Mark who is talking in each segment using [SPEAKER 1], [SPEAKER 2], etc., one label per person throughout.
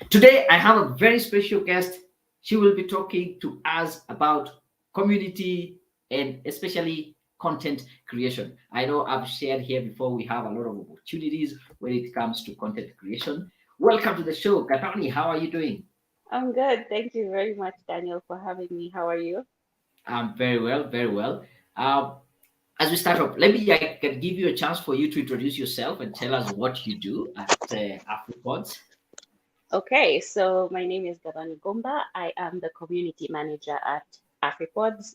[SPEAKER 1] Today, I have a very special guest. She will be talking to us about community and especially content creation. I know I've shared here before, we have a lot of opportunities when it comes to content creation. Welcome to the show, Gathoni. How are you doing?
[SPEAKER 2] I'm good. Thank you very much, Daniel, for having me. How are you?
[SPEAKER 1] I'm very well, very well. Uh, as we start off, let me I can give you a chance for you to introduce yourself and tell us what you do at AfriPods.
[SPEAKER 2] Okay, so my name is Gathoni Ngumba. I am the community manager at AfriPods.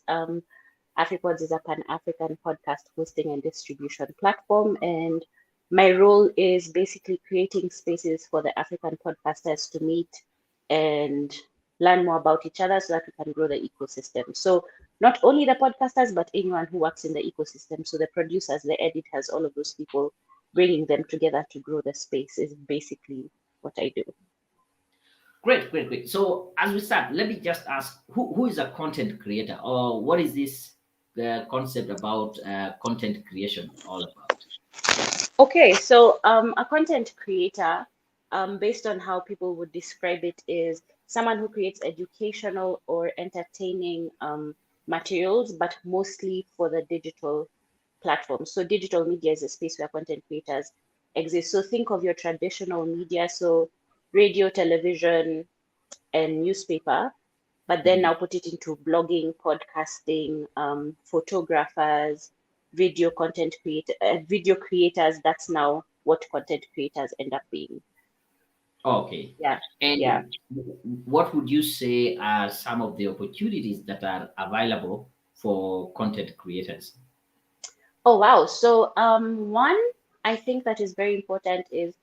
[SPEAKER 2] AfriPods is a Pan-African podcast hosting and distribution platform, and my role is basically creating spaces for the African podcasters to meet and learn more about each other so that we can grow the ecosystem. So not only the podcasters, but anyone who works in the ecosystem. So the producers, the editors, all of those people, bringing them together to grow the space is basically what I do.
[SPEAKER 1] Great, great, great. So as we start, let me just ask who is a content creator or what is this the concept about content creation all about?
[SPEAKER 2] Okay, so a content creator, based on how people would describe it, is someone who creates educational or entertaining materials, but mostly for the digital platforms. So digital media is a space where content creators exist. So think of your traditional media, so radio, television, and newspaper, but then
[SPEAKER 1] Mhm.
[SPEAKER 2] now put it into blogging, podcasting, photographers, video creators. That's now what content creators end up being.
[SPEAKER 1] Okay.
[SPEAKER 2] Yeah, yeah.
[SPEAKER 1] And what would you say are some of the opportunities that are available for content creators?
[SPEAKER 2] Oh wow. So one I think that is very important is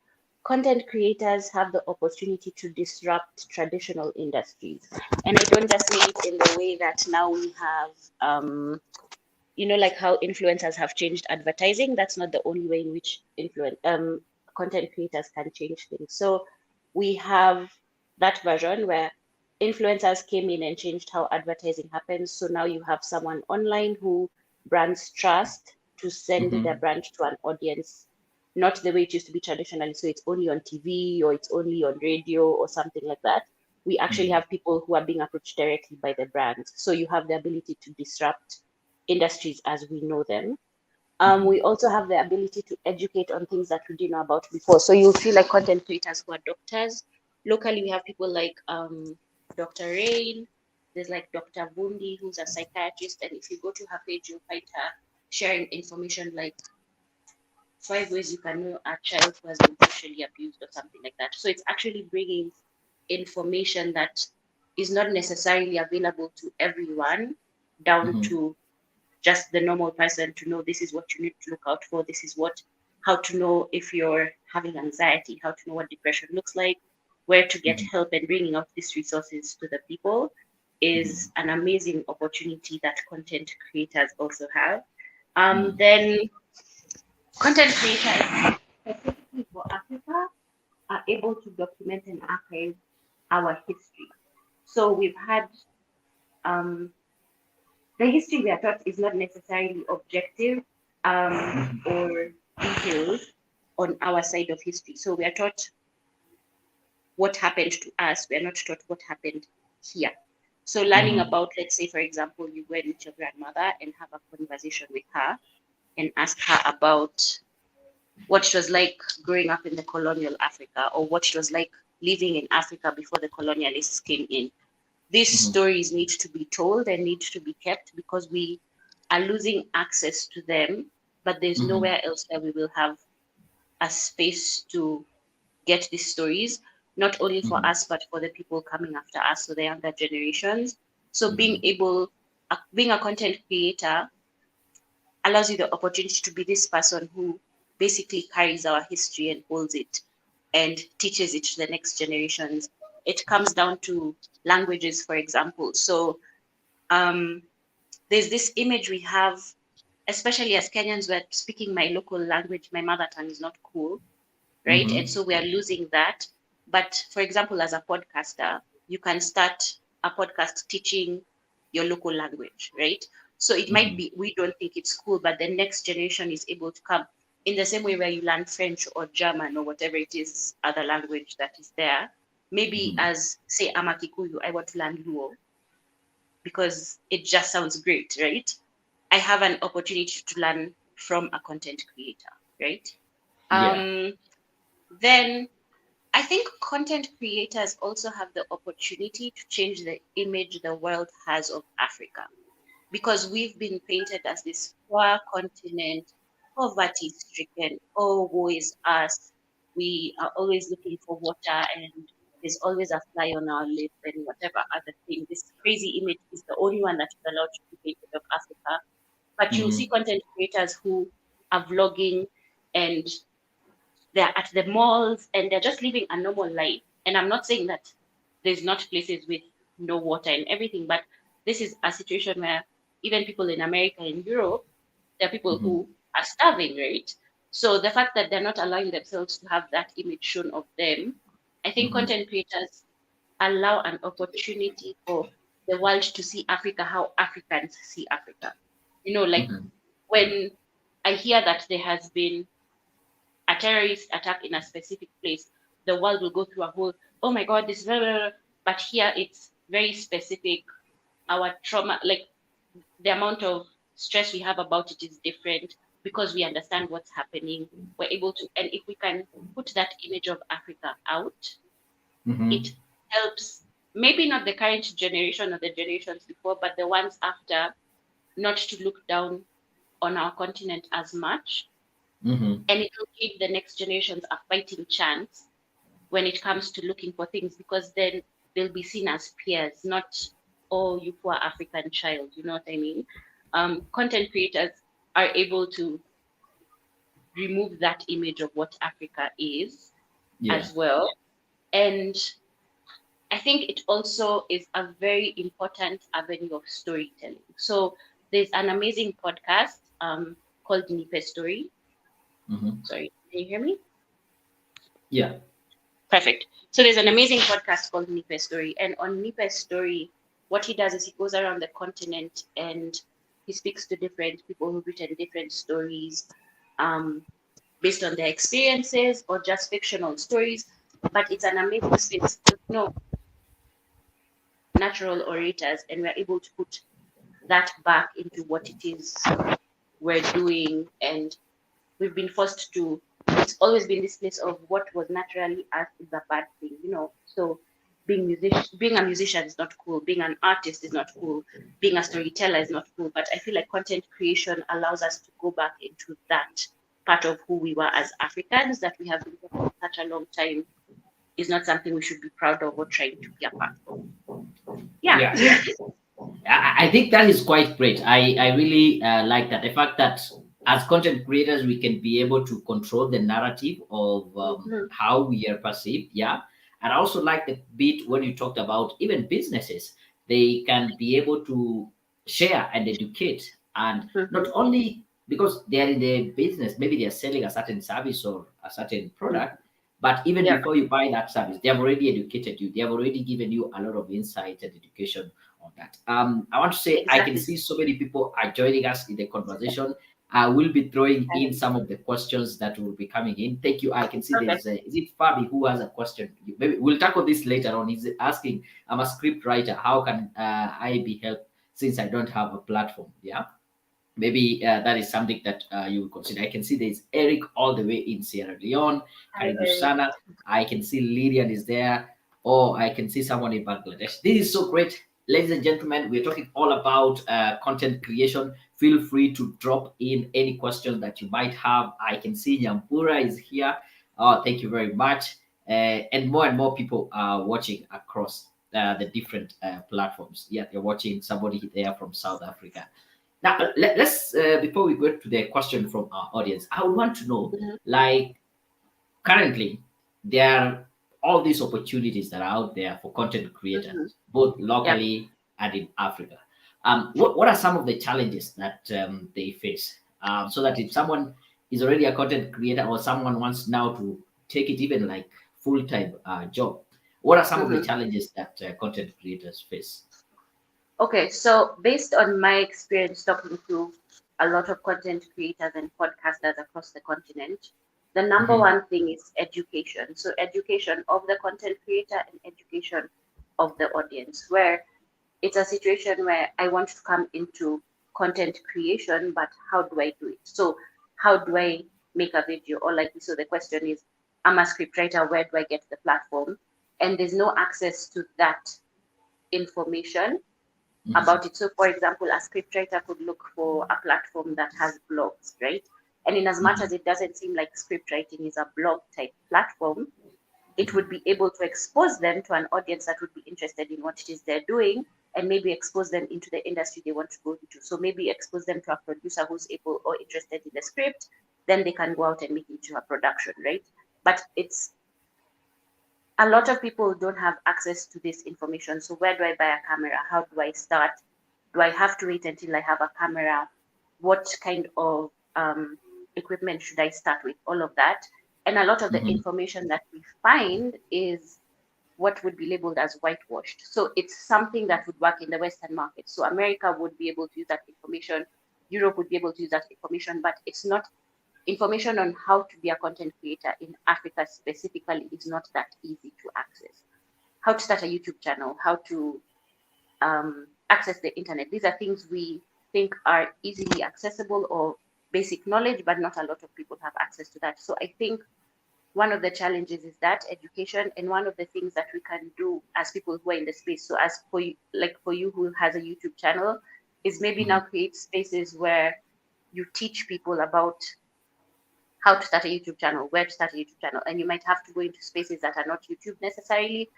[SPEAKER 2] content creators have the opportunity to disrupt traditional industries. And I don't just mean it in the way that now we have like how influencers have changed advertising. That's not the only way in which influence content creators can change things. So we have that version where influencers came in and changed how advertising happens. So now you have someone online who brands trust to send their
[SPEAKER 1] Hmm.
[SPEAKER 2] brand to an audience, not the way it used to be traditionally. So it's only on TV or it's only on radio or something like that. We actually
[SPEAKER 1] Hmm.
[SPEAKER 2] have people who are being approached directly by the brands. So you have the ability to disrupt industries as we know them.
[SPEAKER 1] Hmm.
[SPEAKER 2] We also have the ability to educate on things that we didn't know about before. So you'll see like content creators who are doctors. Locally, we have people like Dr. Rain. There's like Dr. Bundi, who's a psychiatrist. And if you go to her page, you'll find her sharing information like 5 ways you can know a child who has been sexually abused or something like that. So it's actually bringing information that is not necessarily available to everyone down
[SPEAKER 1] Hmm.
[SPEAKER 2] to just the normal person to know this is what you need to look out for. This is how to know if you're having anxiety, how to know what depression looks like, where to get
[SPEAKER 1] Hmm.
[SPEAKER 2] help, and bringing out these resources to the people is
[SPEAKER 1] Hmm.
[SPEAKER 2] an amazing opportunity that content creators also have.
[SPEAKER 1] Hmm.
[SPEAKER 2] Then content creators, specifically for Africa, are able to document and archive our history. So we've had um, the history we are taught is not necessarily objective or detailed on our side of history. So we are taught what happened to us. We are not taught what happened here. So learning
[SPEAKER 1] Hmm.
[SPEAKER 2] about, let's say, for example, you go and meet your grandmother and have a conversation with her and ask her about what it was like growing up in the colonial Africa or what it was like living in Africa before the colonialists came in. These
[SPEAKER 1] Hmm.
[SPEAKER 2] stories need to be told and need to be kept because we are losing access to them, but there's
[SPEAKER 1] Hmm.
[SPEAKER 2] nowhere else where we will have a space to get these stories, not only for
[SPEAKER 1] Hmm.
[SPEAKER 2] us, but for the people coming after us, so the younger generations. So
[SPEAKER 1] Hmm.
[SPEAKER 2] being a content creator allows you the opportunity to be this person who basically carries our history and holds it and teaches it to the next generations. It comes down to languages, for example. So um, there's this image we have, especially as Kenyans, where speaking my local language, my mother tongue is not cool, right? And
[SPEAKER 1] Hmm.
[SPEAKER 2] so we are losing that. But for example, as a podcaster, you can start a podcast teaching your local language, right? So it might
[SPEAKER 1] Hmm.
[SPEAKER 2] be we don't think it's cool, but the next generation is able to come in the same way where you learn French or German or whatever it is, other language that is there. Maybe
[SPEAKER 1] Mhm.
[SPEAKER 2] as, say, I'm a Kikuyu, I want to learn Luo because it just sounds great, right? I have an opportunity to learn from a content creator, right?
[SPEAKER 1] Yeah.
[SPEAKER 2] Um, then I think content creators also have the opportunity to change the image the world has of Africa because we've been painted as this poor continent, poverty stricken. Oh, woe is us. We are always looking for water and there's always a fly on our lip and whatever other thing. This crazy image is the only one that is allowed to be painted of Africa. But you'll see
[SPEAKER 1] Mhm.
[SPEAKER 2] content creators who are vlogging and they're at the malls and they're just living a normal life. And I'm not saying that there's not places with no water and everything, but this is a situation where even people in America and Europe, there are people
[SPEAKER 1] Mhm.
[SPEAKER 2] who are starving, right? So the fact that they're not allowing themselves to have that image shown of them, I think
[SPEAKER 1] Mhm.
[SPEAKER 2] content creators allow an opportunity for the world to see Africa how Africans see Africa. Like
[SPEAKER 1] Mhm.
[SPEAKER 2] when I hear that there has been a terrorist attack in a specific place, the world will go through a whole, oh my God, this is blah, blah, blah. But here it's very specific. Our trauma, like the amount of stress we have about it is different because we understand what's happening. We're able to, and if we can put that image of Africa out, it
[SPEAKER 1] Mhm.
[SPEAKER 2] helps maybe not the current generation or the generations before, but the ones after, not to look down on our continent as much.
[SPEAKER 1] Mhm.
[SPEAKER 2] And it will give the next generations a fighting chance when it comes to looking for things because then they'll be seen as peers, not, oh, you poor African child. You know what I mean? Content creators are able to remove that image of what Africa is
[SPEAKER 1] Yeah.
[SPEAKER 2] as well. And I think it also is a very important avenue of storytelling. So there's an amazing podcast called Nipe Story.
[SPEAKER 1] Mhm.
[SPEAKER 2] Sorry, can you hear me?
[SPEAKER 1] Yeah.
[SPEAKER 2] Perfect. So there's an amazing podcast called Nipe's Story. And on Nipe's Story, what he does is he goes around the continent and he speaks to different people who've written different stories um, based on their experiences or just fictional stories. But it's an amazing space to know natural orators, and we're able to put that back into what it is we're doing. And we've been forced to, it's always been this place of what was naturally us is a bad thing. So being a musician is not cool, being an artist is not cool, being a storyteller is not cool. But I feel like content creation allows us to go back into that part of who we were as Africans that we have been for such a long time is not something we should be proud of or trying to be a part of. Yeah.
[SPEAKER 1] Yeah. I think that is quite great. I really like that. The fact that as content creators, we can be able to control the narrative of
[SPEAKER 2] Mhm,
[SPEAKER 1] how we are perceived. Yeah. And I also like the bit when you talked about even businesses, they can be able to share and educate. And not
[SPEAKER 2] mhm,
[SPEAKER 1] only because they are in the business, maybe they are selling a certain service or a certain
[SPEAKER 2] mhm.
[SPEAKER 1] product, but even
[SPEAKER 2] Yep,
[SPEAKER 1] before you buy that service, they have already educated you. They have already given you a lot of insight and education on that. I want to say I can
[SPEAKER 2] exactly.
[SPEAKER 1] see so many people are joining us in the conversation. I will be throwing in some of the questions that will be coming in. Thank you. I can see
[SPEAKER 2] Okay.
[SPEAKER 1] there's is it Fabi who has a question? Maybe we'll tackle this later on. He's asking, I'm a script writer. How can I be helped since I don't have a platform? Yeah, maybe that is something that you will consider. I can see there's Eric all the way in Sierra Leone.
[SPEAKER 2] Hi,
[SPEAKER 1] Karibu
[SPEAKER 2] Eric.
[SPEAKER 1] sana. I can see Lilian is there. Or I can see someone in Bangladesh. This is so great. Ladies and gentlemen, we're talking all about content creation. Feel free to drop in any questions that you might have. I can see Nyampura is here. Oh, thank you very much. And more people are watching across the different platforms. Yeah, you're watching somebody there from South Africa. Now, let's before we go to the question from our audience, I would want to know,
[SPEAKER 2] Mhm,
[SPEAKER 1] like, currently there are all these opportunities that are out there for content creators,
[SPEAKER 2] mhm.
[SPEAKER 1] both
[SPEAKER 2] Yep.
[SPEAKER 1] locally and in Africa. What are some of the challenges that they face? So that if someone is already a content creator or someone wants now to take it even like full time job, what are some of the
[SPEAKER 2] Mhm.
[SPEAKER 1] challenges that content creators face?
[SPEAKER 2] Okay, so based on my experience talking to a lot of content creators and podcasters across the continent, The number
[SPEAKER 1] Mm-hmm.
[SPEAKER 2] one thing is education. So education of the content creator and education of the audience, where it's a situation where I want to come into content creation, but how do I do it? So how do I make a video? Or like, so the question is, I'm a scriptwriter, where do I get the platform? And there's no access to that information
[SPEAKER 1] Mm-hmm.
[SPEAKER 2] about it. So for example, a scriptwriter could look for a platform that has blogs, right? And in as much
[SPEAKER 1] Mm-hmm.
[SPEAKER 2] as it doesn't seem like scriptwriting is a blog type platform, it would be able to expose them to an audience that would be interested in what it is they're doing, and maybe expose them into the industry they want to go into. So maybe expose them to a producer who's able or interested in the script, then they can go out and make it into a production, right? But it's a lot of people don't have access to this information. So where do I buy a camera? How do I start? Do I have to wait until I have a camera? What kind of equipment should I start with? All of that. And a lot of the
[SPEAKER 1] Mm-hmm.
[SPEAKER 2] information that we find is what would be labeled as whitewashed. So it's something that would work in the Western market. So America would be able to use that information, Europe would be able to use that information, but it's not information on how to be a content creator in Africa specifically is not that easy to access. How to start a YouTube channel, how to access the internet. These are things we think are easily accessible or basic knowledge, but not a lot of people have access to that. So I think one of the challenges is that education, and one of the things that we can do as people who are in the space. So as for you, like for you who has a YouTube channel, is maybe
[SPEAKER 1] Mm-hmm.
[SPEAKER 2] now create spaces where you teach people about how to start a YouTube channel, where to start a YouTube channel, and you might have to go into spaces that are not YouTube necessarily,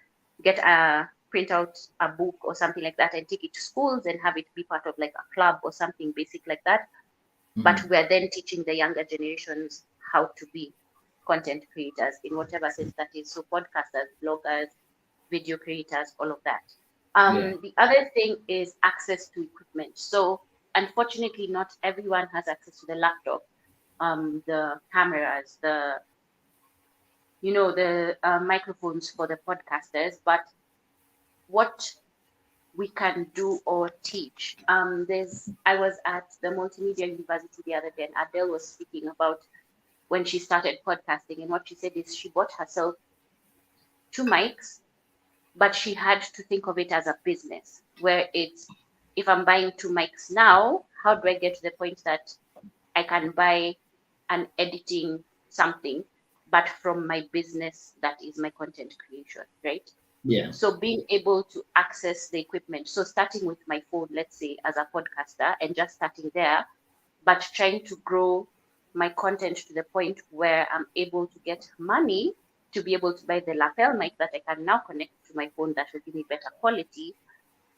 [SPEAKER 2] get a print out a book or something like that and take it to schools and have it be part of like a club or something basic like that. But
[SPEAKER 1] Mm-hmm.
[SPEAKER 2] we're then teaching the younger generations how to be content creators in whatever sense that is. So podcasters, bloggers, video creators, all of that.
[SPEAKER 1] Yeah.
[SPEAKER 2] The other thing is access to equipment. So unfortunately, not everyone has access to the laptop, the cameras, the the microphones for the podcasters. But what we can do or teach. There's I was at the Multimedia University the other day, and Adele was speaking about when she started podcasting, and what she said is she bought herself two mics, but she had to think of it as a business, where it's, if I'm buying two mics now, how do I get to the point that I can buy an editing something, but from my business that is my content creation, right?
[SPEAKER 1] Yeah.
[SPEAKER 2] So being able to access the equipment. So starting with my phone, let's say as a podcaster, and just starting there, but trying to grow my content to the point where I'm able to get money to be able to buy the lapel mic that I can now connect to my phone that will give me better quality,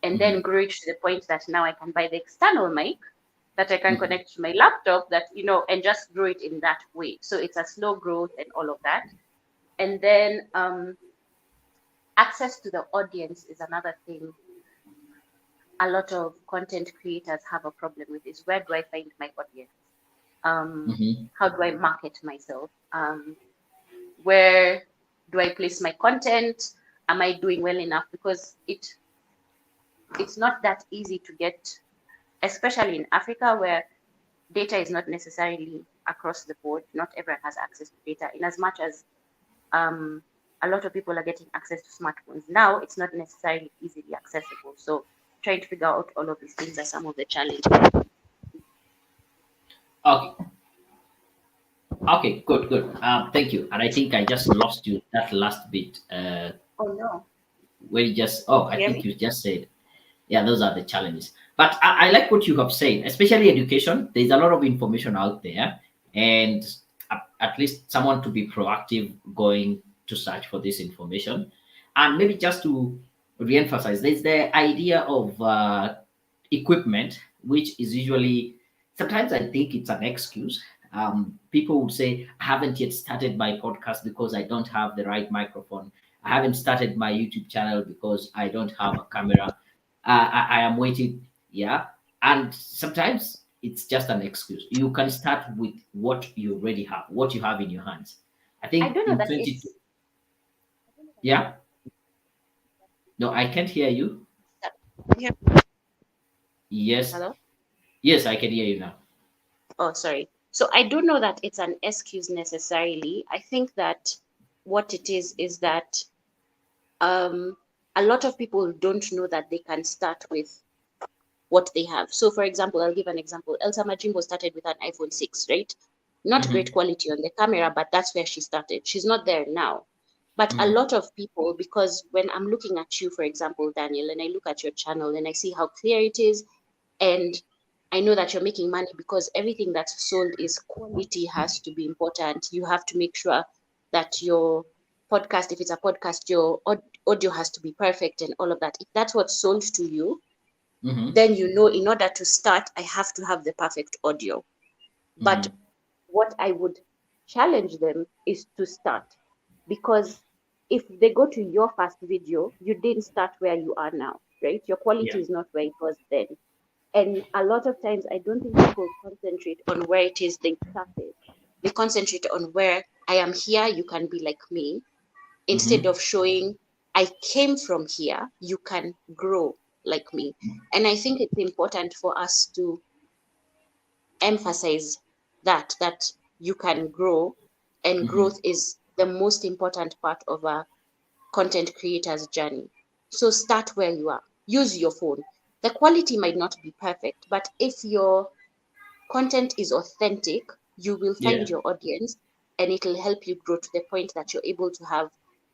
[SPEAKER 2] and
[SPEAKER 1] Mm-hmm.
[SPEAKER 2] then grow it to the point that now I can buy the external mic that I can
[SPEAKER 1] Mm-hmm.
[SPEAKER 2] connect to my laptop, that and just grow it in that way. So it's a slow growth and all of that. And then access to the audience is another thing a lot of content creators have a problem with, is where do I find my audience?
[SPEAKER 1] Mm-hmm.
[SPEAKER 2] How do I market myself? Where do I place my content? Am I doing well enough? Because it's not that easy to get, especially in Africa, where data is not necessarily across the board. Not everyone has access to data. In as much as um, a lot of people are getting access to smartphones now, it's not necessarily easily accessible. So trying to figure out all of these things are some of the challenges.
[SPEAKER 1] Okay. Okay. Good. Good. Thank you. And I think I just lost you that last bit.
[SPEAKER 2] Oh no,
[SPEAKER 1] Where you just. Oh,
[SPEAKER 2] can
[SPEAKER 1] I
[SPEAKER 2] you hear
[SPEAKER 1] think
[SPEAKER 2] me?
[SPEAKER 1] you just said. Yeah, those are the challenges. But I like what you have said, especially education. There's a lot of information out there, and at least someone to be proactive going to search for this information. And maybe just to re-emphasize, there's the idea of equipment, which is usually, sometimes I think it's an excuse. People would say, I haven't yet started my podcast because I don't have the right microphone. I haven't started my YouTube channel because I don't have a camera. I am waiting. Yeah. And sometimes it's just an excuse. You can start with what you already have, what you have in your hands. I
[SPEAKER 2] I
[SPEAKER 1] think
[SPEAKER 2] don't know
[SPEAKER 1] in
[SPEAKER 2] that
[SPEAKER 1] 20,
[SPEAKER 2] it's.
[SPEAKER 1] yeah. No, I can't hear you.
[SPEAKER 2] Yeah.
[SPEAKER 1] Yes.
[SPEAKER 2] Hello.
[SPEAKER 1] Yes, I can hear you now.
[SPEAKER 2] Oh, sorry. So I don't know that it's an excuse necessarily. I think that what it is that um, a lot of people don't know that they can start with what they have. So, for example, I'll give an example. Elsa Majimbo started with an iPhone 6, right? Not great
[SPEAKER 1] Mm-hmm.
[SPEAKER 2] quality on the camera, but that's where she started. She's not there now. But a
[SPEAKER 1] Mm-hmm.
[SPEAKER 2] lot of people, because when I'm looking at you, for example, Daniel, and I look at your channel and I see how clear it is, and I know that you're making money because everything that's sold is quality has to be important. You have to make sure that your podcast, if it's a podcast, your audio has to be perfect and all of that. If that's what's sold to you,
[SPEAKER 1] Mm-hmm.
[SPEAKER 2] then you know in order to start, I have to have the perfect audio. But
[SPEAKER 1] Mm-hmm.
[SPEAKER 2] what I would challenge them is to start, because if they go to your first video, you didn't start where you are now, right? Your
[SPEAKER 1] Yeah.
[SPEAKER 2] quality is not where it was then. And a lot of times, I don't think people concentrate on where it is they started. They concentrate on where I am here, you can be like me, instead
[SPEAKER 1] Mm-hmm.
[SPEAKER 2] of showing I came from here, you can grow like me. And I think it's important for us to emphasize that you can grow, and
[SPEAKER 1] Mm-hmm.
[SPEAKER 2] growth is the most important part of a content creator's journey. So start where you are. Use your phone. The quality might not be perfect, but if your content is authentic, you will
[SPEAKER 1] Yeah.
[SPEAKER 2] find your audience, and it'll help you grow to the point that you're able to have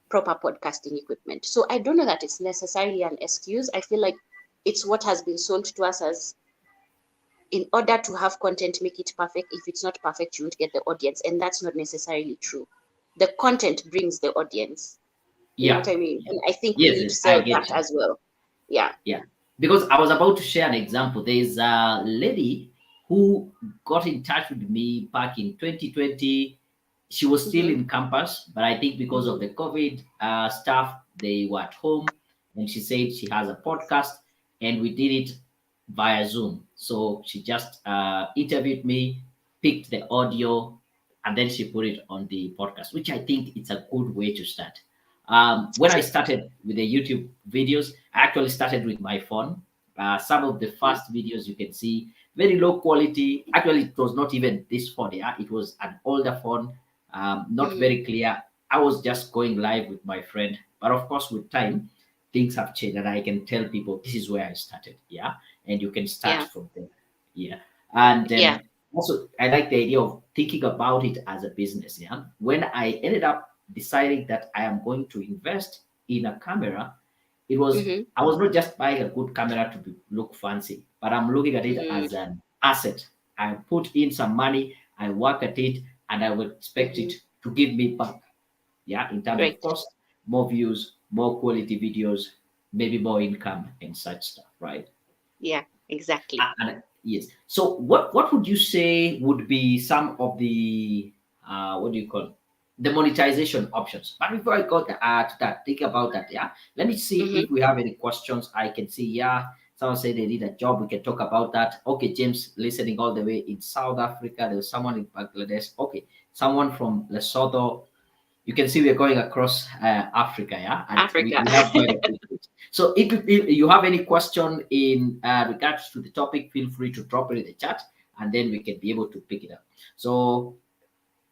[SPEAKER 2] proper podcasting equipment. So I don't know that it's necessarily an excuse. I feel like it's what has been sold to us as, in order to have content, make it perfect. If it's not perfect, you won't get the audience. And that's not necessarily true. The content brings the audience. You know
[SPEAKER 1] Yeah.
[SPEAKER 2] what I mean? And I think we
[SPEAKER 1] Yes,
[SPEAKER 2] need to
[SPEAKER 1] yes, I
[SPEAKER 2] sell
[SPEAKER 1] get
[SPEAKER 2] that
[SPEAKER 1] you.
[SPEAKER 2] as well. Yeah.
[SPEAKER 1] Yeah, because I was about to share an example. There's a lady who got in touch with me back in 2020. She was still
[SPEAKER 2] Mm-hmm.
[SPEAKER 1] in campus, but I think because of
[SPEAKER 2] Mm-hmm.
[SPEAKER 1] the COVID stuff, they were at home. And she said she has a podcast, and we did it via Zoom. So she just interviewed me, picked the audio, and then she put it on the podcast, which I think it's a good way to start. When I
[SPEAKER 2] True.
[SPEAKER 1] started with the YouTube videos, I actually started with my phone. Some of the
[SPEAKER 2] Mm-hmm.
[SPEAKER 1] first videos you can see very low quality. Actually, it was not even this phone. Yeah, it was an older phone, not
[SPEAKER 2] Mm-hmm.
[SPEAKER 1] very clear. I was just going live with my friend, but of course, with time, things have changed, and I can tell people this is where I started. Yeah, and you can start
[SPEAKER 2] Yeah.
[SPEAKER 1] from there. Yeah, and
[SPEAKER 2] Yeah.
[SPEAKER 1] also I like the idea of thinking about it as a business. Yeah, when I ended up deciding that I am going to invest in a camera, it was
[SPEAKER 2] Mm-hmm.
[SPEAKER 1] I was not just buying a good camera to look fancy, but I'm looking at it
[SPEAKER 2] Mm-hmm.
[SPEAKER 1] as an asset. I put in some money, I work at it, and I will expect
[SPEAKER 2] Mm-hmm.
[SPEAKER 1] it to give me back. Yeah, in terms of
[SPEAKER 2] Right.
[SPEAKER 1] cost, more views, more quality videos, maybe more income and such stuff, right?
[SPEAKER 2] Yeah. Exactly.
[SPEAKER 1] Yes. So, what would you say would be some of the what do you call it? The monetization options? But before I go to that, think about that. Yeah. Let me see
[SPEAKER 2] Mm-hmm.
[SPEAKER 1] if we have any questions. I can see. Yeah. Someone said they did a job. We can talk about that. Okay, James, listening all the way in South Africa. There was someone in Bangladesh. Okay, someone from Lesotho. You can see we're going across Africa, yeah, and
[SPEAKER 2] Africa.
[SPEAKER 1] we have quite a few things. So if you have any question in regards to the topic, feel free to drop it in the chat, and then we can be able to pick it up. So,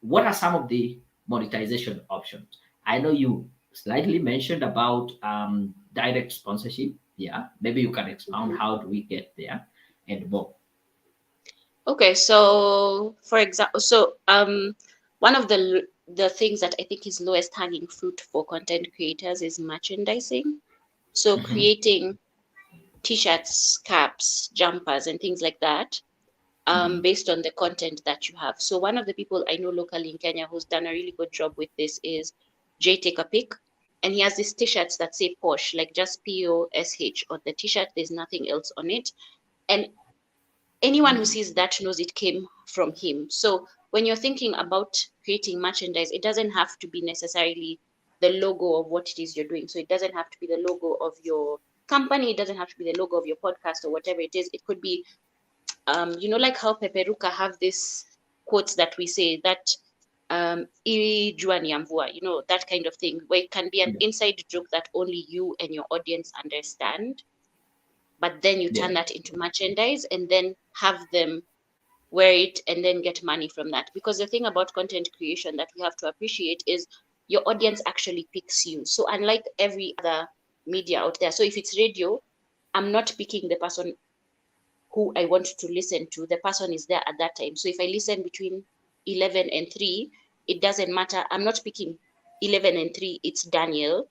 [SPEAKER 1] what are some of the monetization options? I know you slightly mentioned about direct sponsorship. Yeah, maybe you can expound
[SPEAKER 2] Mhm.
[SPEAKER 1] how do we get there and more.
[SPEAKER 2] Okay, so for example, one of the things that I think is lowest hanging fruit for content creators is merchandising. So
[SPEAKER 1] Hmm.
[SPEAKER 2] creating t-shirts, caps, jumpers, and things like that,
[SPEAKER 1] Hmm.
[SPEAKER 2] based on the content that you have. So one of the people I know locally in Kenya who's done a really good job with this is Jay Take a Pic. And he has these t-shirts that say Posh, like just Posh on the t-shirt. There's nothing else on it. And anyone who sees that knows it came from him. So when you're thinking about creating merchandise, it doesn't have to be necessarily the logo of what it is you're doing. So it doesn't have to be the logo of your company. It doesn't have to be the logo of your podcast or whatever it is. It could be, like how Peperuka have this quotes that we say that "Iri jua ni ya mvua," that kind of thing, where it can be an
[SPEAKER 1] Yeah.
[SPEAKER 2] inside joke that only you and your audience understand, but then you
[SPEAKER 1] Yeah.
[SPEAKER 2] turn that into merchandise and then have them wear it, and then get money from that. Because the thing about content creation that we have to appreciate is your audience actually picks you. So unlike every other media out there, so if it's radio, I'm not picking the person who I want to listen to. The person is there at that time. So if I listen between 11 and 3, it doesn't matter. I'm not picking 11 and 3, it's Daniel.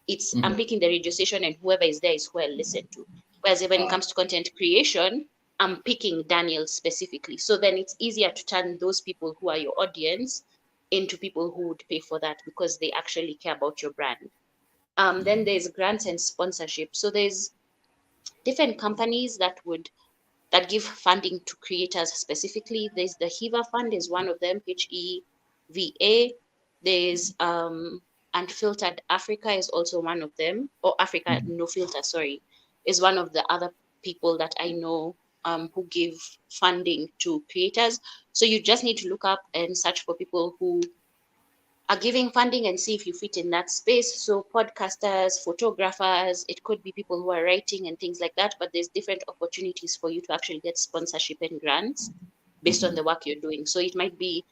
[SPEAKER 2] I'm
[SPEAKER 1] Mhm.
[SPEAKER 2] picking the radio station, and whoever is there is who I listen to. Whereas when it
[SPEAKER 1] Uh,
[SPEAKER 2] comes to content creation, I'm picking Daniel specifically. So then it's easier to turn those people who are your audience into people who would pay for that because they actually care about your brand. Then there's grants and sponsorship. So there's different companies that give funding to creators specifically. There's the HEVA Fund is one of them, HEVA. There's Unfiltered Africa is also one of them, or Africa
[SPEAKER 1] mhm.
[SPEAKER 2] No Filter, sorry, is one of the other people that I know who give funding to creators. So you just need to look up and search for people who are giving funding and see if you fit in that space. So podcasters, photographers, it could be people who are writing and things like that, but there's different opportunities for you to actually get sponsorship and grants based on the work you're doing. So it might be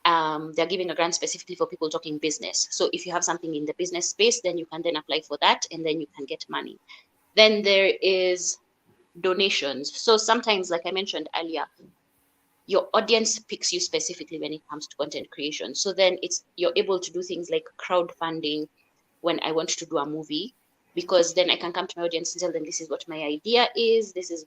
[SPEAKER 2] they're giving a grant specifically for people talking business. So if you have something in the business space, then you can then apply for that and then you can get money. Then there is donations. So sometimes, like I mentioned earlier, your audience picks you specifically when it comes to content creation. So then you're able to do things like crowdfunding when I want to do a movie, because then I can come to my audience and tell them this is what my idea is, this is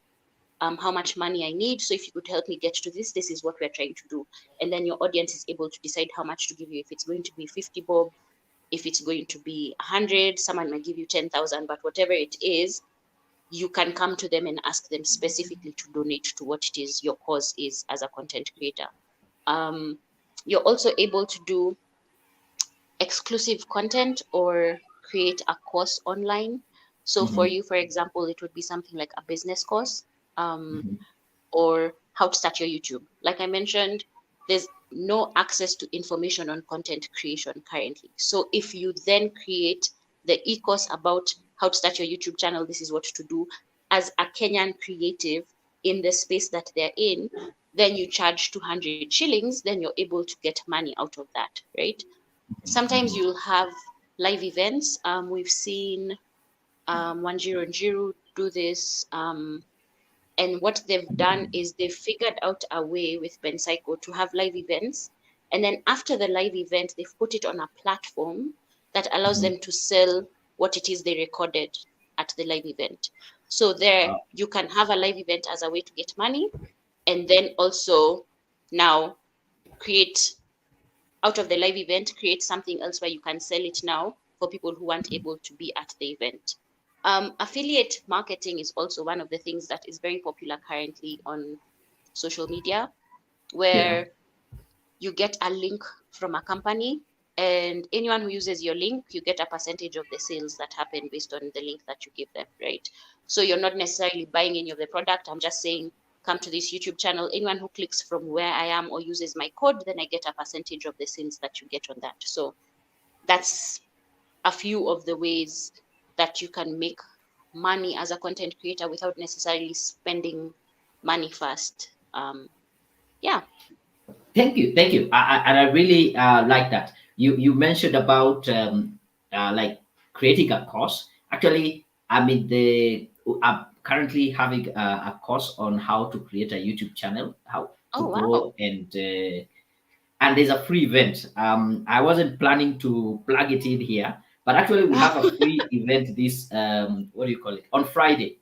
[SPEAKER 2] how much money I need. So if you could help me get to this, this is what we're trying to do. And then your audience is able to decide how much to give you. If it's going to be 50 bob, if it's going to be 100, someone might give you 10,000, but whatever it is, you can come to them and ask them specifically to donate to what it is your cause is as a content creator. Um, you're also able to do exclusive content or create a course online. So for
[SPEAKER 1] Mhm.
[SPEAKER 2] you, for example, it would be something like a business course.
[SPEAKER 1] Mhm.
[SPEAKER 2] Or how to start your YouTube. Like I mentioned, there's no access to information on content creation currently. So if you then create the e-course about how to start your YouTube channel, this is what to do as a Kenyan creative in the space that they're in, then you charge 200 shillings, then you're able to get money out of that, right? Sometimes you'll have live events. We've seen 100 do this. And what they've done is they've figured out a way with Ben Psycho to have live events. And then after the live event, they've put it on a platform that allows
[SPEAKER 1] Mhm.
[SPEAKER 2] them to sell what it is they recorded at the live event. So there
[SPEAKER 1] Uh,
[SPEAKER 2] you can have a live event as a way to get money, and then also now create out of the live event, create something else where you can sell it now for people who aren't able to be at the event. Affiliate marketing is also one of the things that is very popular currently on social media,
[SPEAKER 1] yeah.
[SPEAKER 2] where you get a link from a company, and anyone who uses your link, you get a percentage of the sales that happen based on the link that you give them, right? So you're not necessarily buying any of the product. I'm just saying, come to this YouTube channel. Anyone who clicks from where I am or uses my code, then I get a percentage of the sales that you get on that. So that's a few of the ways that you can make money as a content creator without necessarily spending money first. Yeah.
[SPEAKER 1] Thank you. And I really like that. You mentioned about like creating a course. Actually, I'm currently having a course on how to create a YouTube channel, how to
[SPEAKER 2] Oh,
[SPEAKER 1] grow,
[SPEAKER 2] wow.
[SPEAKER 1] and there's a free event. I wasn't planning to plug it in here, but actually we have a free event this what do you call it, on Friday.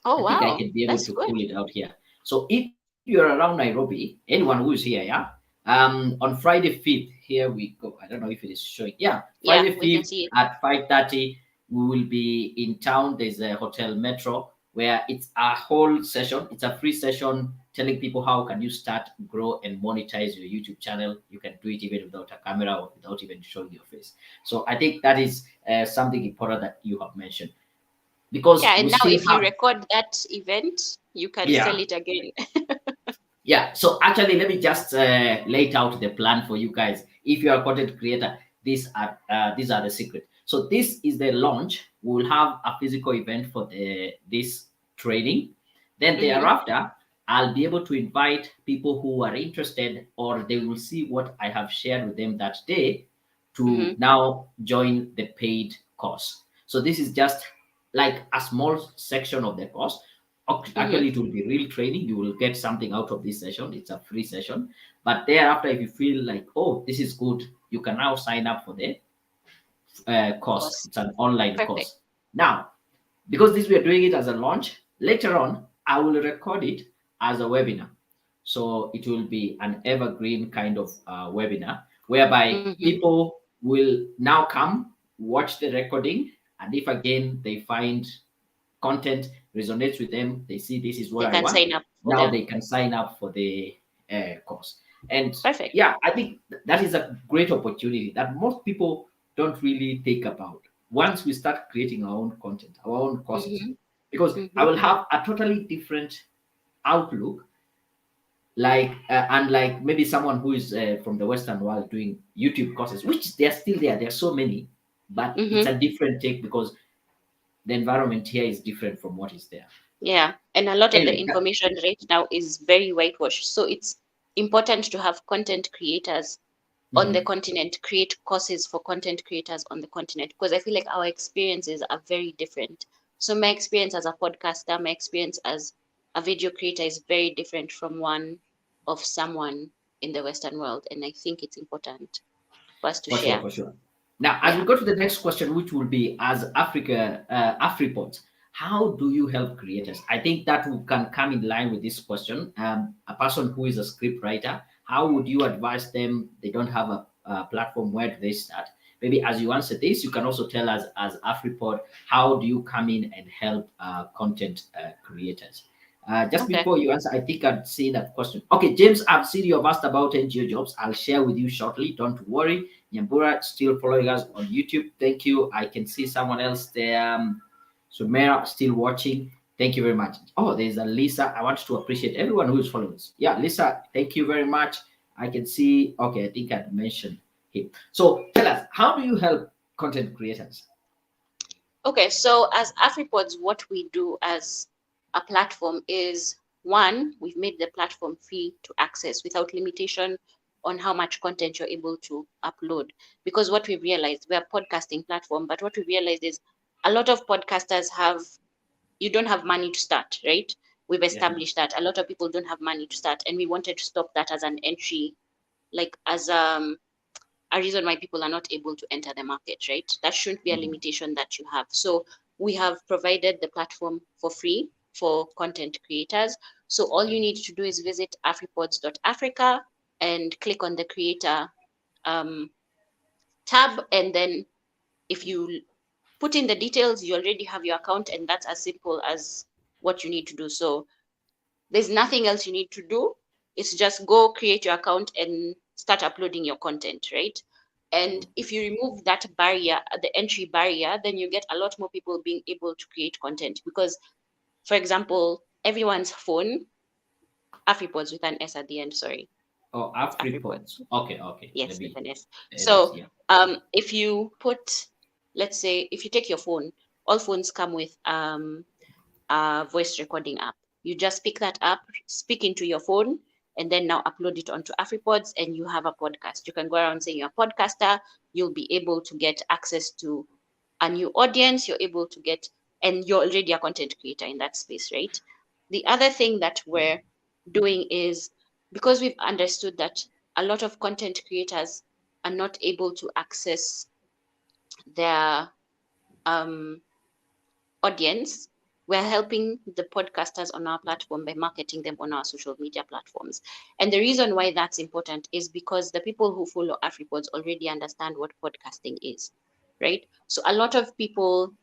[SPEAKER 2] Oh,
[SPEAKER 1] I think I
[SPEAKER 2] wow.
[SPEAKER 1] can be able
[SPEAKER 2] That's
[SPEAKER 1] to
[SPEAKER 2] good.
[SPEAKER 1] pull it out here. So if you're around Nairobi, anyone who is here, yeah, on Friday 5th, here we go. I don't know if it is showing. Yeah,
[SPEAKER 2] Yeah,
[SPEAKER 1] Friday
[SPEAKER 2] we can
[SPEAKER 1] 5th
[SPEAKER 2] see it.
[SPEAKER 1] at 5:30, we will be in town. There's a hotel Metro where it's a whole session. It's a free session telling people how can you start, grow, and monetize your YouTube channel. You can do it even without a camera or without even showing your face. So I think that is something important that you have mentioned
[SPEAKER 2] Yeah,
[SPEAKER 1] because we
[SPEAKER 2] and now
[SPEAKER 1] still
[SPEAKER 2] if you
[SPEAKER 1] have.
[SPEAKER 2] record that event, you can sell
[SPEAKER 1] Yeah,
[SPEAKER 2] it again.
[SPEAKER 1] yeah. So actually, let me just lay it out the plan for you guys. If you are a content creator, these are the secret. So this is the launch. We will have a physical event for this training. Then
[SPEAKER 2] Mm-hmm.
[SPEAKER 1] thereafter, I'll be able to invite people who are interested, or they will see what I have shared with them that day, to
[SPEAKER 2] Mm-hmm.
[SPEAKER 1] now join the paid course. So this is just like a small section of the course.
[SPEAKER 2] Mm-hmm.
[SPEAKER 1] Actually, it will be real training. You will get something out of this session. It's a free session. But thereafter, if you feel like, oh, this is good, you can now sign up for the course.
[SPEAKER 2] Course.
[SPEAKER 1] It's an online
[SPEAKER 2] Perfect.
[SPEAKER 1] course. Now, because this we are doing it as a launch, later on, I will record it as a webinar. So it will be an evergreen kind of webinar whereby
[SPEAKER 2] Mm-hmm.
[SPEAKER 1] people will now come, watch the recording, and if again they find content resonates with them, they see this is what
[SPEAKER 2] They
[SPEAKER 1] I
[SPEAKER 2] can
[SPEAKER 1] want,
[SPEAKER 2] sign up for
[SPEAKER 1] now
[SPEAKER 2] the
[SPEAKER 1] they can sign up for the course. And
[SPEAKER 2] perfect.
[SPEAKER 1] yeah, I think that is a great opportunity that most people don't really think about once we start creating our own content, our own courses,
[SPEAKER 2] Mm-hmm.
[SPEAKER 1] because I
[SPEAKER 2] Mm-hmm.
[SPEAKER 1] will have a totally different outlook, like unlike maybe someone who is from the Western world doing YouTube courses, which they're still there. There's so many, but it's
[SPEAKER 2] Mm-hmm.
[SPEAKER 1] a different take because the environment here is different from what is there.
[SPEAKER 2] Yeah, and a lot of the
[SPEAKER 1] Anyway,
[SPEAKER 2] information right now is very whitewashed. So it's important to have content creators on the
[SPEAKER 1] mhm.
[SPEAKER 2] continent create courses for content creators on the continent, because I feel like our experiences are very different. So my experience as a podcaster, my experience as a video creator is very different from one of someone in the Western world. And I think it's important for us to
[SPEAKER 1] For sure,
[SPEAKER 2] share.
[SPEAKER 1] for sure. Now, as we
[SPEAKER 2] Yeah.
[SPEAKER 1] go to the next question, which will be as Africa, Afriport, how do you help creators? I think that can come in line with this question. A person who is a script writer, how would you advise them? They don't have a platform. Where do they start? Maybe as you answer this, you can also tell us as Afriport, how do you come in and help content creators? Just
[SPEAKER 2] Okay.
[SPEAKER 1] before you answer, I think I've seen that question. Okay, James, I've seen you have asked about NGO jobs. I'll share with you shortly. Don't worry. Nyambura still following us on YouTube. Thank you. I can see someone else there. Sumera still watching. Thank you very much. Oh, there's a Lisa. I want to appreciate everyone who is following us. Yeah, Lisa, thank you very much. I can see. Okay, I think I mentioned him. So tell us, how do you help content creators?
[SPEAKER 2] Okay, so as AfriPods, what we do as a platform is one, we've made the platform free to access without limitation on how much content you're able to upload. Because what we've realized, we're a podcasting platform, but what we realized is a lot of podcasters have, you don't have money to start, right? We've
[SPEAKER 1] Yeah.
[SPEAKER 2] established that. A lot of people don't have money to start, and we wanted to stop that as an entry, like as a reason why people are not able to enter the market, right? That shouldn't be a
[SPEAKER 1] Mhm.
[SPEAKER 2] limitation that you have. So we have provided the platform for free for content creators. So all you
[SPEAKER 1] Okay.
[SPEAKER 2] need to do is visit afripods.africa and click on the creator um, tab. And then if you put in the details, you already have your account, and that's as simple as what you need to do. So there's nothing else you need to do. It's just go create your account and start uploading your content, right? And if you remove that barrier, the entry barrier, then you get a lot more people being able to create content. Because, for example, everyone's phone, AfriPods with an S at the end, sorry,
[SPEAKER 1] Oh,
[SPEAKER 2] it's AfriPods.
[SPEAKER 1] Afripods. Okay, okay. Let
[SPEAKER 2] Yes, with
[SPEAKER 1] me
[SPEAKER 2] an S.
[SPEAKER 1] edit
[SPEAKER 2] So
[SPEAKER 1] here.
[SPEAKER 2] if you put, let's say, if you take your phone, all phones come with a voice recording app. You just pick that up, speak into your phone, and then now upload it onto AfriPods, and you have a podcast. You can go around saying you're a podcaster. You'll be able to get access to a new audience. You're able to get, and you're already a content creator in that space, right? The other thing that we're doing is because we've understood that a lot of content creators are not able to access their um, audience, we're helping the podcasters on our platform by marketing them on our social media platforms. And the reason why that's important is because the people who follow AfriPods already understand what podcasting is, right? So a lot of people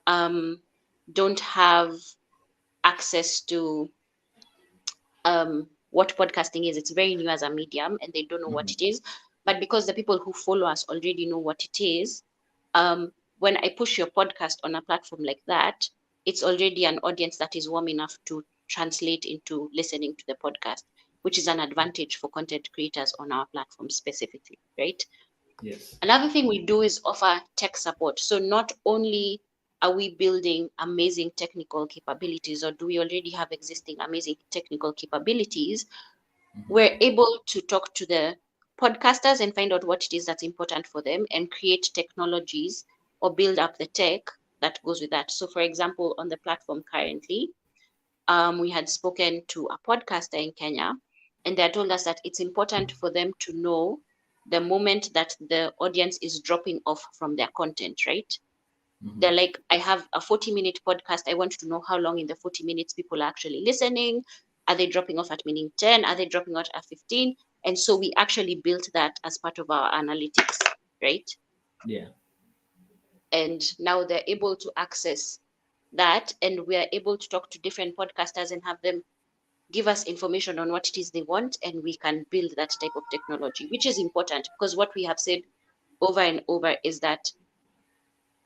[SPEAKER 2] um, don't have access to what podcasting is. It's very new as a medium, and they don't know what
[SPEAKER 1] Mhm.
[SPEAKER 2] it is. But because the people who follow us already know what it is, when I push your podcast on a platform like that, it's already an audience that is warm enough to translate into listening to the podcast, which is an advantage for content creators on our platform specifically, right?
[SPEAKER 1] Yes.
[SPEAKER 2] Another thing we do is offer tech support. So not only are we building amazing technical capabilities, or do we already have existing amazing technical capabilities? We're able to talk to the podcasters and find out what it is that's important for them and create technologies or build up the tech that goes with that. So, for example, on the platform currently, we had spoken to a podcaster in Kenya, and they told us that it's important for them to know the moment that the audience is dropping off from their content, right? They're like, I have a 40-minute podcast. I want to know how long in the 40 minutes people are actually listening. Are they dropping off at minute 10? Are they dropping out at 15? And so we actually built that as part of our analytics, right?
[SPEAKER 1] Yeah.
[SPEAKER 2] And now they're able to access that, and we are able to talk to different podcasters and have them give us information on what it is they want, and we can build that type of technology, which is important because what we have said over and over is that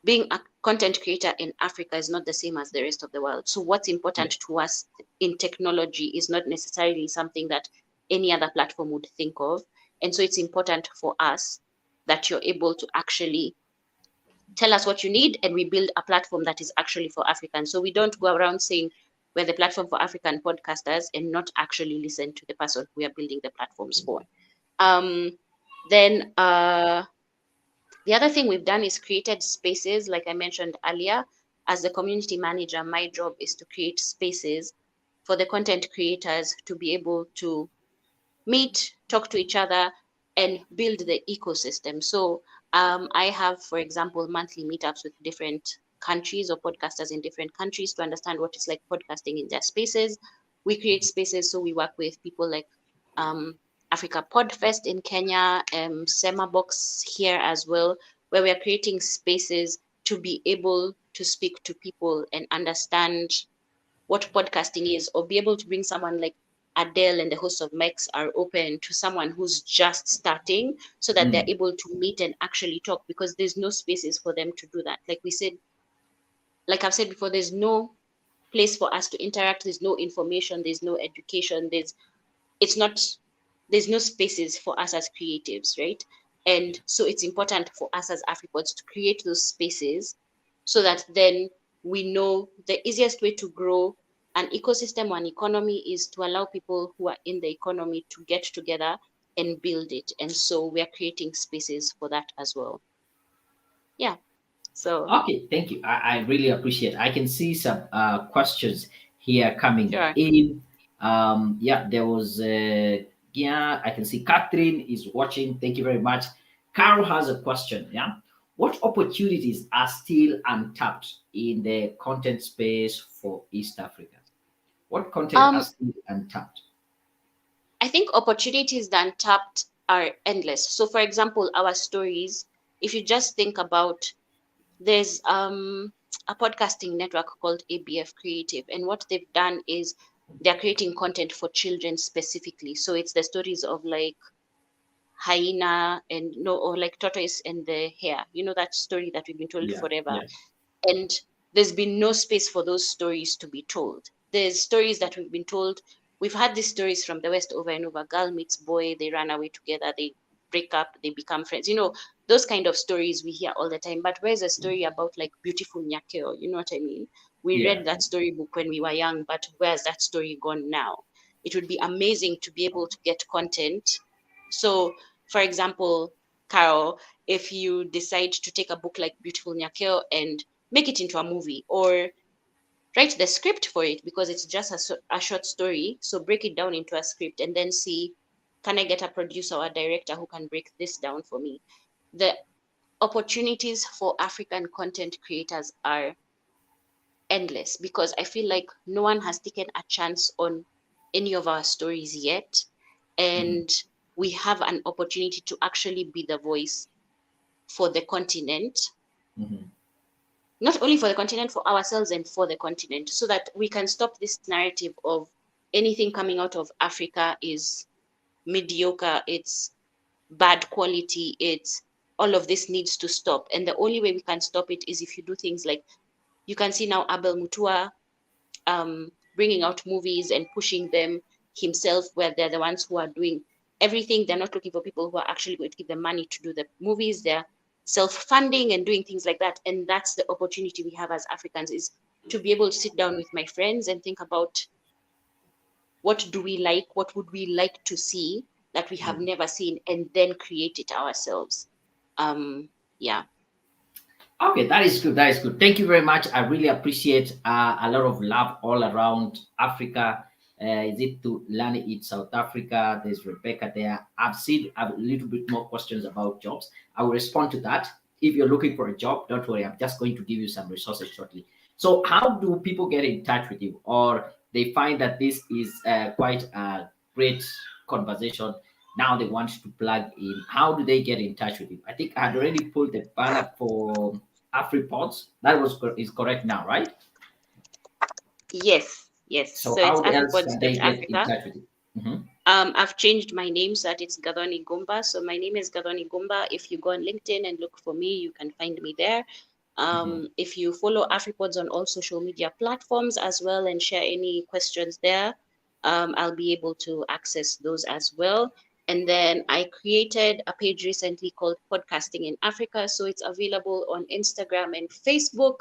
[SPEAKER 2] being a content creator in Africa is not the same as the rest of the world. So what's important to us in technology is not necessarily something that any other platform would think of. And so it's important for us that you're able to actually tell us what you need, and we build a platform that is actually for Africans. So we don't go around saying we're the platform for African podcasters and not actually listen to the person we are building the platforms for. Then the other thing we've done is created spaces, like I mentioned earlier. As the community manager, my job is to create spaces for the content creators to be able to meet, talk to each other, and build the ecosystem. So I have, for example, monthly meetups with different countries or podcasters in different countries to understand what it's like podcasting in their spaces. We create spaces, so we work with people like um, Africa Podfest in Kenya, Semabox here as well, where we are creating spaces to be able to speak to people and understand what podcasting is, or be able to bring someone like Adele and the host of Mike's Are Open to someone who's just starting, so that they're able to meet and actually talk, because there's no spaces for them to do that. Like we said, like I've said before, there's no place for us to interact, there's no information, there's no education, it's not there's no spaces for us as creatives, right? And so it's important for us as Afripods to create those spaces so that then we know the easiest way to grow an ecosystem or an economy is to allow people who are in the economy to get together and build it. And so we are creating spaces for that as well. Yeah. So
[SPEAKER 1] Okay, thank you. I really appreciate. I can see some questions here coming
[SPEAKER 2] sure.
[SPEAKER 1] in. Yeah, there was. Yeah, I can see Catherine is watching. Thank you very much. Carol has a question. Yeah, what opportunities are still untapped in the content space for East Africa? What content are
[SPEAKER 2] Um,
[SPEAKER 1] still untapped?
[SPEAKER 2] I think opportunities that untapped are endless. So for example, our stories, if you just think about, there's a podcasting network called ABF Creative, and what they've done is they're creating content for children specifically. So it's the stories of like hyena and no, or like tortoise and the hare, that story that we've been told
[SPEAKER 1] Yeah,
[SPEAKER 2] forever.
[SPEAKER 1] yeah,
[SPEAKER 2] And there's been no space for those stories to be told. There's stories that we've been told. We've had these stories from the West over and over. Girl meets boy, they run away together, they break up, they become friends. Those kind of stories we hear all the time. But where's a story about like beautiful Nyakeo? You know what I mean? We
[SPEAKER 1] yeah.
[SPEAKER 2] read that storybook when we were young, but where's that story gone now? It would be amazing to be able to get content. So, for example, Carol, if you decide to take a book like Beautiful Nyakeo and make it into a movie, or write the script for it, because it's just a short story, so break it down into a script and then see, can I get a producer or a director who can break this down for me? The opportunities for African content creators are endless, because I feel like no one has taken a chance on any of our stories yet,
[SPEAKER 1] Mhm,
[SPEAKER 2] and we have an opportunity to actually be the voice for the continent,
[SPEAKER 1] mhm,
[SPEAKER 2] not only for the continent, for ourselves and for the continent, so that we can stop this narrative of anything coming out of Africa is mediocre, it's bad quality, it's all of this needs to stop. And the only way we can stop it is if you do things like, you can see now Abel Mutua bringing out movies and pushing them himself, where they're the ones who are doing everything. They're not looking for people who are actually going to give them money to do the movies. They're self-funding and doing things like that. And that's the opportunity we have as Africans, is to be able to sit down with my friends and think about what do we like, what would we like to see that we have never seen, and then create it ourselves. Yeah.
[SPEAKER 1] Okay, that is good. That is good. Thank you very much. I really appreciate a lot of love all around Africa. Is it to learn it South Africa? There's Rebecca there. I've seen a little bit more questions about jobs. I will respond to that. If you're looking for a job, don't worry. I'm just going to give you some resources shortly. So, how do people get in touch with you, or they find that this is quite a great conversation? Now they want to plug in. How do they get in touch with you? I think I had already pulled the banner for AfriPods. That is correct now, right?
[SPEAKER 2] Yes, yes.
[SPEAKER 1] So
[SPEAKER 2] So it's
[SPEAKER 1] how else can they get in
[SPEAKER 2] afripods.africa.
[SPEAKER 1] touch with you? Mhm.
[SPEAKER 2] I've changed my name so that it's Gathoni Ngumba. So my name is Gathoni Ngumba. If you go on LinkedIn and look for me, you can find me there.
[SPEAKER 1] Mhm.
[SPEAKER 2] If you follow AfriPods on all social media platforms as well and share any questions there, I'll be able to access those as well. And then I created a page recently called Podcasting in Africa. So it's available on Instagram and Facebook.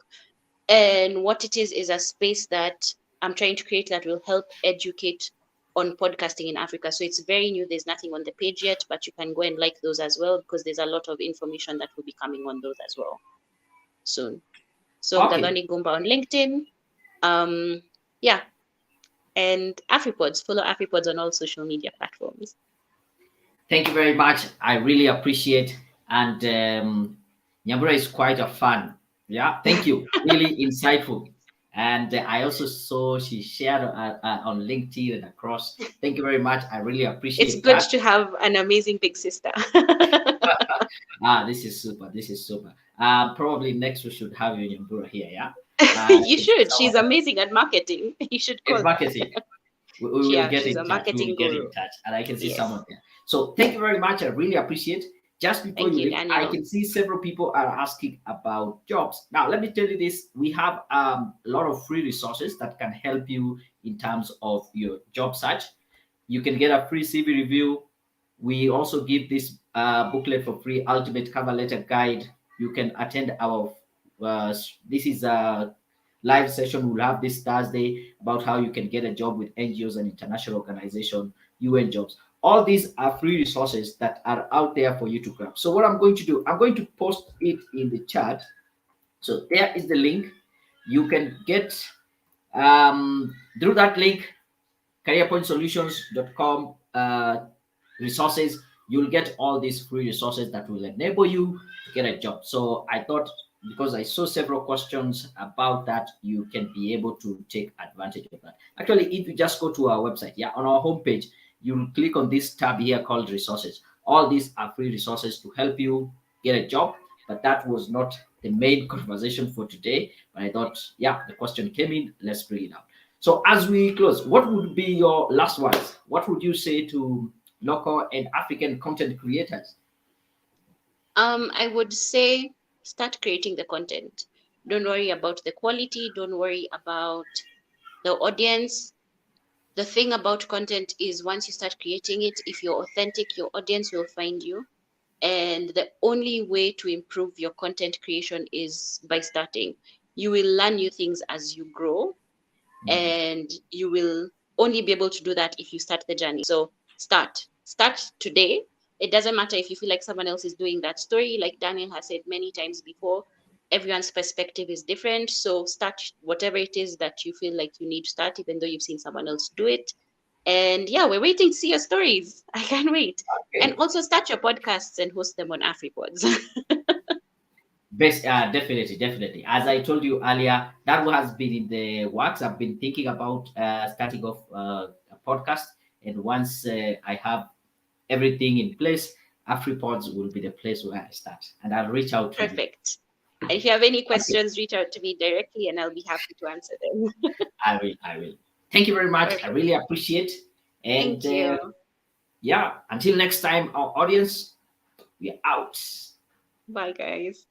[SPEAKER 2] And what it is a space that I'm trying to create that will help educate on podcasting in Africa. So it's very new. There's nothing on the page yet, but you can go and like those as well, because there's a lot of information that will be coming on those as well soon. So
[SPEAKER 1] Okay.
[SPEAKER 2] Gathoni Gumba on LinkedIn. Yeah. And AfriPods, follow AfriPods on all social media platforms.
[SPEAKER 1] Thank you very much. I really appreciate. And Nyambura is quite a fan. Yeah. Thank you. Really insightful. And I also saw she shared on LinkedIn and across. Thank you very much. I really
[SPEAKER 2] It's
[SPEAKER 1] appreciate
[SPEAKER 2] good
[SPEAKER 1] that.
[SPEAKER 2] to have an amazing big sister.
[SPEAKER 1] This is super. This is super. Probably next we should have you, Nyambura, here. Yeah. I
[SPEAKER 2] You
[SPEAKER 1] can see
[SPEAKER 2] should. She's
[SPEAKER 1] someone
[SPEAKER 2] amazing at marketing. You should
[SPEAKER 1] in
[SPEAKER 2] call her.
[SPEAKER 1] marketing. We will
[SPEAKER 2] Yeah,
[SPEAKER 1] get
[SPEAKER 2] she's a
[SPEAKER 1] in touch. We will
[SPEAKER 2] marketing
[SPEAKER 1] get in
[SPEAKER 2] guru.
[SPEAKER 1] touch. And I can see
[SPEAKER 2] Yes.
[SPEAKER 1] someone there. So thank you very much. I really appreciate. Just before
[SPEAKER 2] Thank
[SPEAKER 1] you
[SPEAKER 2] you,
[SPEAKER 1] leave, I
[SPEAKER 2] Daniel.
[SPEAKER 1] can see several people are asking about jobs. Now, let me tell you this. We have a lot of free resources that can help you in terms of your job search. You can get a free CV review. We also give this booklet for free, Ultimate Cover Letter Guide. You can attend our, this is a live session we'll have this Thursday about how you can get a job with NGOs and international organization, UN jobs. All these are free resources that are out there for you to grab. So what I'm going to do, I'm going to post it in the chat. So there is the link. You can get through that link, careerpointsolutions.com resources. You'll get all these free resources that will enable you to get a job. So I thought, because I saw several questions about that, you can be able to take advantage of that. Actually, if you just go to our website, yeah, on our homepage, you'll click on this tab here called resources. All these are free resources to help you get a job. But that was not the main conversation for today. But I thought, yeah, the question came in, let's bring it up. So as we close, what would be your last words? What would you say to local and African content creators?
[SPEAKER 2] I would say start creating the content. Don't worry about the quality. Don't worry about the audience. The thing about content is once you start creating it, if you're authentic, your audience will find you. And the only way to improve your content creation is by starting. You will learn new things as you grow,
[SPEAKER 1] Mhm.
[SPEAKER 2] and you will only be able to do that if you start the journey. So start today. It doesn't matter if you feel like someone else is doing that story. Like Daniel has said many times before, everyone's perspective is different. So start whatever it is that you feel like you need to start, even though you've seen someone else do it. And yeah, we're waiting to see your stories. I can't wait. And
[SPEAKER 1] Okay.
[SPEAKER 2] also start your podcasts and host them on AfriPods.
[SPEAKER 1] Best, definitely, definitely. As I told you earlier, that has been in the works. I've been thinking about starting off a podcast, and once I have everything in place, AfriPods will be the place where I start, and I'll reach out to you.
[SPEAKER 2] Perfect. And if you have any
[SPEAKER 1] Okay,
[SPEAKER 2] questions, reach out to me directly and I'll be happy to answer them.
[SPEAKER 1] I will. I will. Thank you very much. I
[SPEAKER 2] Perfect.
[SPEAKER 1] really appreciate. And
[SPEAKER 2] Thank you.
[SPEAKER 1] yeah, until next time, our audience, we're out.
[SPEAKER 2] Bye, guys.